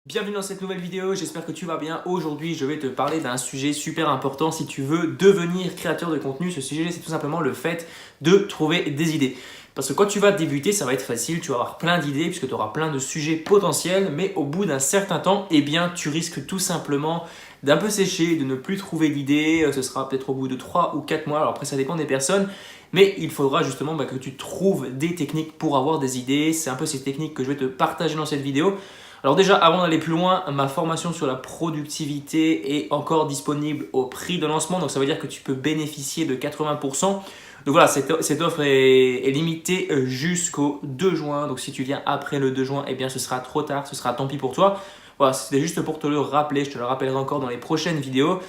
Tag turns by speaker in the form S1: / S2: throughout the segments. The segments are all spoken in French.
S1: Bienvenue dans cette nouvelle vidéo, j'espère que tu vas bien. Aujourd'hui, je vais te parler d'un sujet super important si tu veux devenir créateur de contenu. Ce sujet, c'est tout simplement le fait de trouver des idées. Parce que quand tu vas débuter, ça va être facile, tu vas avoir plein d'idées puisque tu auras plein de sujets potentiels, mais au bout d'un certain temps, eh bien, tu risques tout simplement d'un peu sécher, de ne plus trouver d'idées. Ce sera peut-être au bout de 3 ou 4 mois, alors après ça dépend des personnes. Mais il faudra justement que tu trouves des techniques pour avoir des idées. C'est un peu ces techniques que je vais te partager dans cette vidéo. Alors déjà, avant d'aller plus loin, ma formation sur la productivité est encore disponible au prix de lancement. Donc ça veut dire que tu peux bénéficier de 80%. Donc voilà, cette offre est limitée jusqu'au 2 juin. Donc si tu viens après le 2 juin, eh bien ce sera trop tard, ce sera tant pis pour toi. Voilà, c'était juste pour te le rappeler, je te le rappellerai encore dans les prochaines vidéos.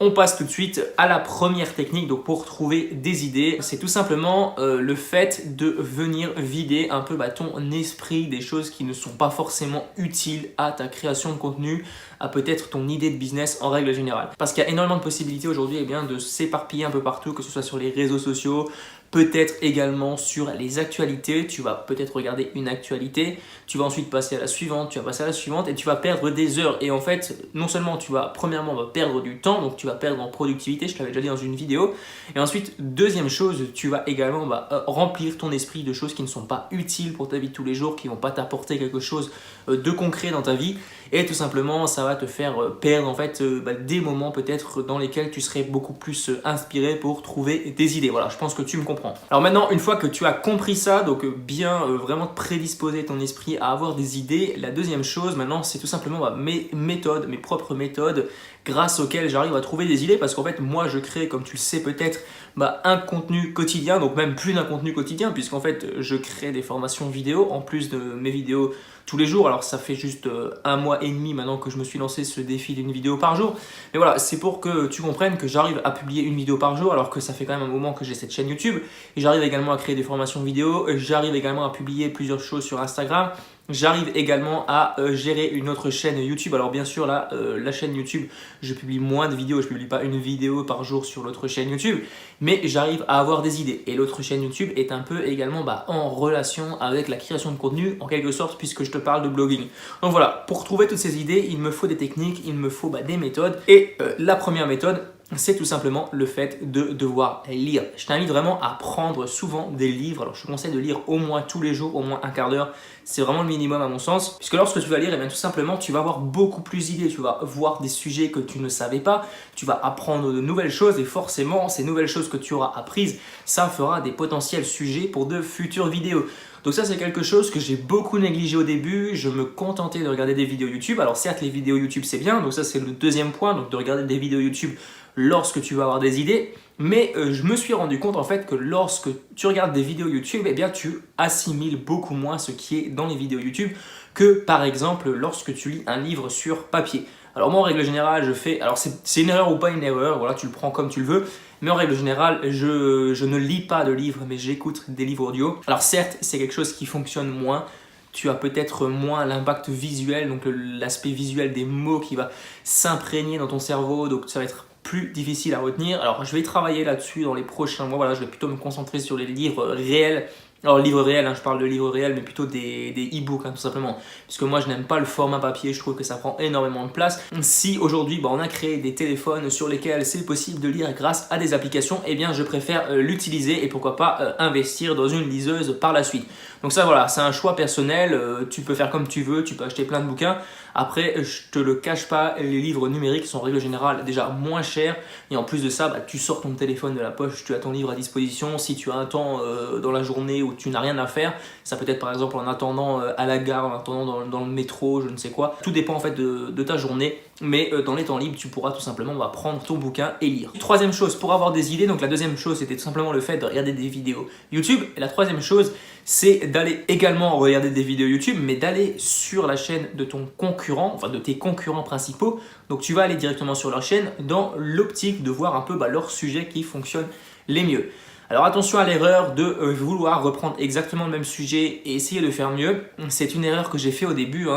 S1: On passe tout de suite à la première technique donc pour trouver des idées. C'est tout simplement le fait de venir vider un peu ton esprit des choses qui ne sont pas forcément utiles à ta création de contenu, à peut-être ton idée de business en règle générale. Parce qu'il y a énormément de possibilités aujourd'hui de s'éparpiller un peu partout, que ce soit sur les réseaux sociaux, peut-être également sur les actualités. Tu vas peut-être regarder une actualité, tu vas ensuite passer à la suivante, tu vas passer à la suivante et tu vas perdre des heures. Et en fait, non seulement tu vas premièrement perdre du temps, donc tu vas perdre en productivité, je te l'avais déjà dit dans une vidéo. Et ensuite, deuxième chose, tu vas également remplir ton esprit de choses qui ne sont pas utiles pour ta vie de tous les jours, qui ne vont pas t'apporter quelque chose de concret dans ta vie. Et tout simplement, ça va te faire perdre en fait des moments peut-être dans lesquels tu serais beaucoup plus inspiré pour trouver des idées. Voilà, je pense que tu me comprends. Alors maintenant, une fois que tu as compris ça, donc bien vraiment prédisposer ton esprit à avoir des idées, la deuxième chose maintenant, c'est tout simplement mes méthodes, mes propres méthodes grâce auxquelles j'arrive à trouver des idées parce qu'en fait, moi, je crée, comme tu le sais peut-être, un contenu quotidien, donc même plus d'un contenu quotidien puisqu'en fait, je crée des formations vidéo en plus de mes vidéos tous les jours. Alors ça fait juste 1 mois et demi maintenant que je me suis lancé ce défi d'une vidéo par jour. Mais voilà, c'est pour que tu comprennes que j'arrive à publier une vidéo par jour alors que ça fait quand même un moment que j'ai cette chaîne YouTube. Et j'arrive également à créer des formations vidéo, j'arrive également à publier plusieurs choses sur Instagram. J'arrive également à gérer une autre chaîne YouTube. Alors bien sûr là, la chaîne YouTube, je publie moins de vidéos, je publie pas une vidéo par jour sur l'autre chaîne YouTube, mais j'arrive à avoir des idées. Et l'autre chaîne YouTube est un peu également en relation avec la création de contenu en quelque sorte puisque je te parle de blogging. Donc voilà, pour trouver toutes ces idées, il me faut des techniques, il me faut des méthodes. Et la première méthode, c'est tout simplement le fait de devoir lire. Je t'invite vraiment à prendre souvent des livres. Alors je te conseille de lire au moins tous les jours, au moins un quart d'heure. C'est vraiment le minimum à mon sens. Puisque lorsque tu vas lire, tout simplement, tu vas avoir beaucoup plus d'idées. Tu vas voir des sujets que tu ne savais pas. Tu vas apprendre de nouvelles choses et forcément, ces nouvelles choses que tu auras apprises, ça fera des potentiels sujets pour de futures vidéos. Donc ça, c'est quelque chose que j'ai beaucoup négligé au début. Je me contentais de regarder des vidéos YouTube. Alors certes, les vidéos YouTube, c'est bien. Donc ça, c'est le deuxième point. Donc de regarder des vidéos YouTube lorsque tu vas avoir des idées. Mais je me suis rendu compte en fait que lorsque tu regardes des vidéos YouTube, tu assimiles beaucoup moins ce qui est dans les vidéos YouTube que par exemple lorsque tu lis un livre sur papier. Alors moi en règle générale je fais, alors c'est une erreur ou pas une erreur, voilà tu le prends comme tu le veux, mais en règle générale je ne lis pas de livres mais j'écoute des livres audio. Alors certes c'est quelque chose qui fonctionne moins, tu as peut-être moins l'impact visuel, donc l'aspect visuel des mots qui va s'imprégner dans ton cerveau, donc ça va être plus difficile à retenir. Alors je vais travailler là-dessus dans les prochains mois, voilà, je vais plutôt me concentrer sur les livres réels. Alors livres réels, je parle de livres réels, mais plutôt des e-books tout simplement. Puisque moi je n'aime pas le format papier, je trouve que ça prend énormément de place. Si aujourd'hui on a créé des téléphones sur lesquels c'est possible de lire grâce à des applications, eh bien je préfère l'utiliser et pourquoi pas investir dans une liseuse par la suite. Donc ça voilà, c'est un choix personnel, tu peux faire comme tu veux, tu peux acheter plein de bouquins. Après, je te le cache pas, les livres numériques sont en règle générale déjà moins chers et en plus de ça, tu sors ton téléphone de la poche, tu as ton livre à disposition. Si tu as un temps dans la journée où tu n'as rien à faire, ça peut être par exemple en attendant à la gare, en attendant dans le métro, je ne sais quoi. Tout dépend en fait de ta journée, mais dans les temps libres, tu pourras tout simplement prendre ton bouquin et lire. Troisième chose, pour avoir des idées, donc la deuxième chose c'était tout simplement le fait de regarder des vidéos YouTube. Et la troisième chose, c'est d'aller également regarder des vidéos YouTube, mais d'aller sur la chaîne de ton concurrent, enfin de tes concurrents principaux. Donc tu vas aller directement sur leur chaîne dans l'optique de voir un peu leurs sujets qui fonctionnent les mieux. Alors attention à l'erreur de vouloir reprendre exactement le même sujet et essayer de faire mieux. C'est une erreur que j'ai fait au début.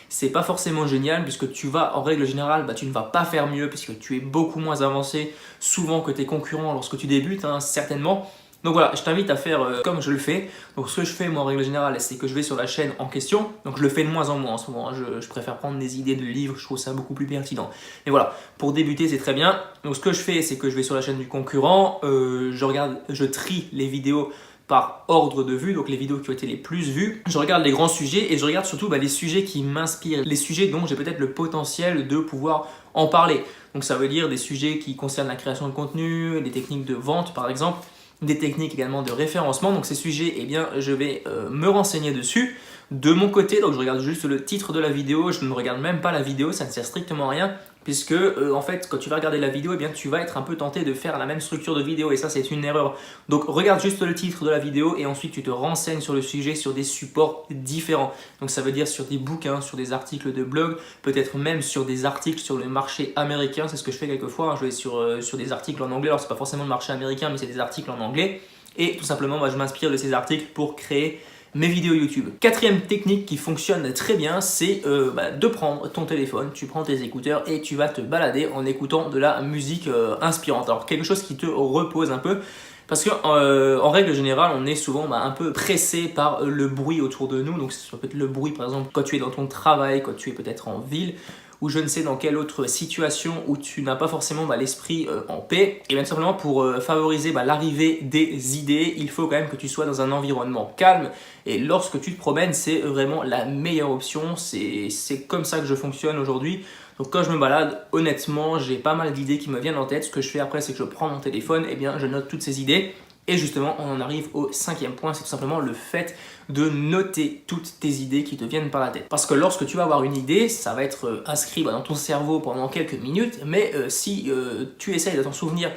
S1: C'est pas forcément génial puisque tu vas en règle générale, tu ne vas pas faire mieux puisque tu es beaucoup moins avancé souvent que tes concurrents lorsque tu débutes, certainement. Donc voilà, je t'invite à faire comme je le fais. Donc ce que je fais moi en règle générale, c'est que je vais sur la chaîne en question. Donc je le fais de moins en moins en ce moment. Je préfère prendre des idées de livres, je trouve ça beaucoup plus pertinent. Mais voilà, pour débuter c'est très bien. Donc ce que je fais, c'est que je vais sur la chaîne du concurrent, je trie les vidéos par ordre de vue, donc les vidéos qui ont été les plus vues. Je regarde les grands sujets et je regarde surtout les sujets qui m'inspirent, les sujets dont j'ai peut-être le potentiel de pouvoir en parler. Donc ça veut dire des sujets qui concernent la création de contenu, des techniques de vente par exemple, des techniques également de référencement. Donc ces sujets, eh bien, je vais me renseigner dessus de mon côté. Donc je regarde juste le titre de la vidéo, je ne regarde même pas la vidéo, ça ne sert strictement à rien. Puisque en fait, quand tu vas regarder la vidéo, eh bien, tu vas être un peu tenté de faire la même structure de vidéo et ça, c'est une erreur. Donc, regarde juste le titre de la vidéo et ensuite, tu te renseignes sur le sujet sur des supports différents. Donc, ça veut dire sur des bouquins, sur des articles de blog, peut-être même sur des articles sur le marché américain. C'est ce que je fais quelquefois. Hein. Je vais sur des articles en anglais. Alors, ce n'est pas forcément le marché américain, mais c'est des articles en anglais. Et tout simplement, moi, je m'inspire de ces articles pour créer mes vidéos YouTube. Quatrième technique qui fonctionne très bien, c'est de prendre ton téléphone, tu prends tes écouteurs et tu vas te balader en écoutant de la musique inspirante. Alors quelque chose qui te repose un peu, parce qu'en règle générale, on est souvent un peu pressé par le bruit autour de nous. Donc ça peut être le bruit par exemple quand tu es dans ton travail, quand tu es peut-être en ville, ou je ne sais dans quelle autre situation où tu n'as pas forcément l'esprit en paix. Et bien tout simplement pour favoriser l'arrivée des idées, il faut quand même que tu sois dans un environnement calme. Et lorsque tu te promènes, c'est vraiment la meilleure option. C'est comme ça que je fonctionne aujourd'hui. Donc quand je me balade, honnêtement, j'ai pas mal d'idées qui me viennent en tête. Ce que je fais après, c'est que je prends mon téléphone, et bien je note toutes ces idées. Et justement, on en arrive au cinquième point, c'est tout simplement le fait de noter toutes tes idées qui te viennent par la tête. Parce que lorsque tu vas avoir une idée, ça va être inscrit dans ton cerveau pendant quelques minutes, mais si tu essayes de t'en souvenir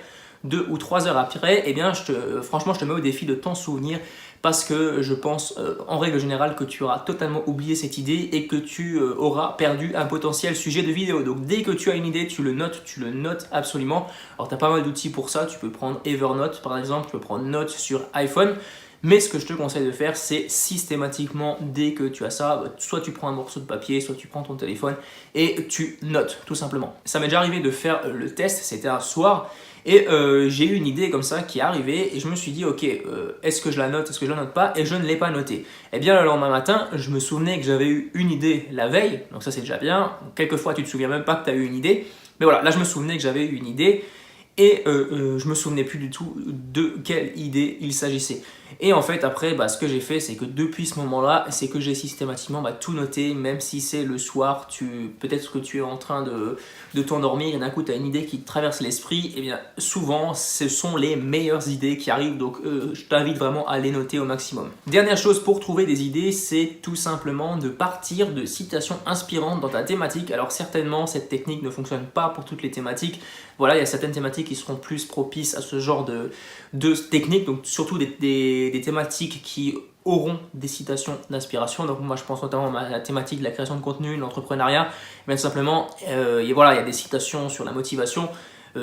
S1: 2 ou 3 heures après, eh bien, franchement, je te mets au défi de t'en souvenir parce que je pense en règle générale que tu auras totalement oublié cette idée et que tu auras perdu un potentiel sujet de vidéo. Donc dès que tu as une idée, tu le notes absolument. Alors tu as pas mal d'outils pour ça, tu peux prendre Evernote par exemple, tu peux prendre Notes sur iPhone. Mais ce que je te conseille de faire, c'est systématiquement, dès que tu as ça, soit tu prends un morceau de papier, soit tu prends ton téléphone et tu notes, tout simplement. Ça m'est déjà arrivé de faire le test, c'était un soir, et j'ai eu une idée comme ça qui est arrivée, et je me suis dit, ok, est-ce que je la note, est-ce que je la note pas, et je ne l'ai pas notée. Et bien le lendemain matin, je me souvenais que j'avais eu une idée la veille, donc ça c'est déjà bien. Quelquefois tu te souviens même pas que tu as eu une idée, mais voilà, là je me souvenais que j'avais eu une idée, et je me souvenais plus du tout de quelle idée il s'agissait. Et en fait après ce que j'ai fait, c'est que depuis ce moment-là, c'est que j'ai systématiquement tout noté, même si c'est le soir, peut-être que tu es en train de t'endormir et d'un coup tu as une idée qui te traverse l'esprit, et bien souvent ce sont les meilleures idées qui arrivent, donc je t'invite vraiment à les noter au maximum. Dernière chose pour trouver des idées, c'est tout simplement de partir de citations inspirantes dans ta thématique. Alors certainement cette technique ne fonctionne pas pour toutes les thématiques. Voilà, il y a certaines thématiques qui seront plus propices à ce genre de technique, donc surtout des thématiques qui auront des citations d'inspiration. Donc moi je pense notamment à la thématique de la création de contenu, de l'entrepreneuriat, mais tout simplement il y a des citations sur la motivation,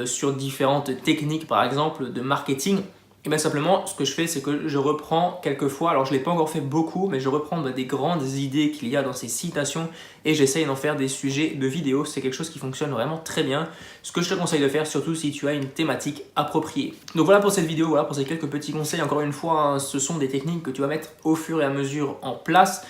S1: sur différentes techniques par exemple de marketing. Et bien simplement, ce que je fais, c'est que je reprends quelquefois, alors je ne l'ai pas encore fait beaucoup, mais je reprends des grandes idées qu'il y a dans ces citations et j'essaye d'en faire des sujets de vidéo. C'est quelque chose qui fonctionne vraiment très bien. Ce que je te conseille de faire, surtout si tu as une thématique appropriée. Donc voilà pour cette vidéo, voilà pour ces quelques petits conseils. Encore une fois, hein, ce sont des techniques que tu vas mettre au fur et à mesure en place.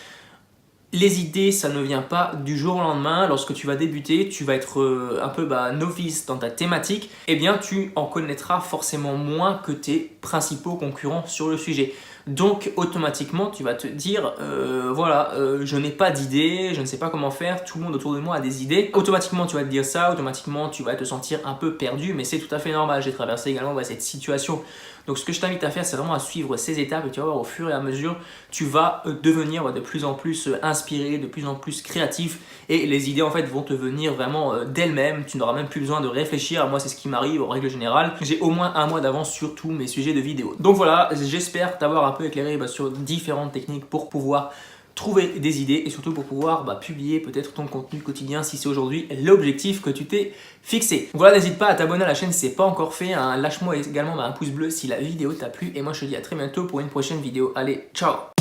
S1: Les idées, ça ne vient pas du jour au lendemain. Lorsque tu vas débuter, tu vas être un peu novice dans ta thématique, eh bien tu en connaîtras forcément moins que tes principaux concurrents sur le sujet. Donc automatiquement, tu vas te dire, je n'ai pas d'idée, je ne sais pas comment faire, tout le monde autour de moi a des idées. Automatiquement, tu vas te dire ça, automatiquement, tu vas te sentir un peu perdu, mais c'est tout à fait normal. J'ai traversé également cette situation. Donc ce que je t'invite à faire, c'est vraiment à suivre ces étapes et tu vas voir au fur et à mesure, tu vas devenir de plus en plus inspiré, de plus en plus créatif et les idées en fait vont te venir vraiment d'elles-mêmes. Tu n'auras même plus besoin de réfléchir. Moi, c'est ce qui m'arrive en règle générale. J'ai au moins un mois d'avance sur tous mes sujets de vidéo. Donc voilà, j'espère t'avoir un peu éclairé sur différentes techniques pour pouvoir trouver des idées et surtout pour pouvoir publier peut-être ton contenu quotidien si c'est aujourd'hui l'objectif que tu t'es fixé. Voilà, n'hésite pas à t'abonner à la chaîne si ce n'est pas encore fait, hein. Lâche-moi également un pouce bleu si la vidéo t'a plu et moi je te dis à très bientôt pour une prochaine vidéo. Allez, ciao!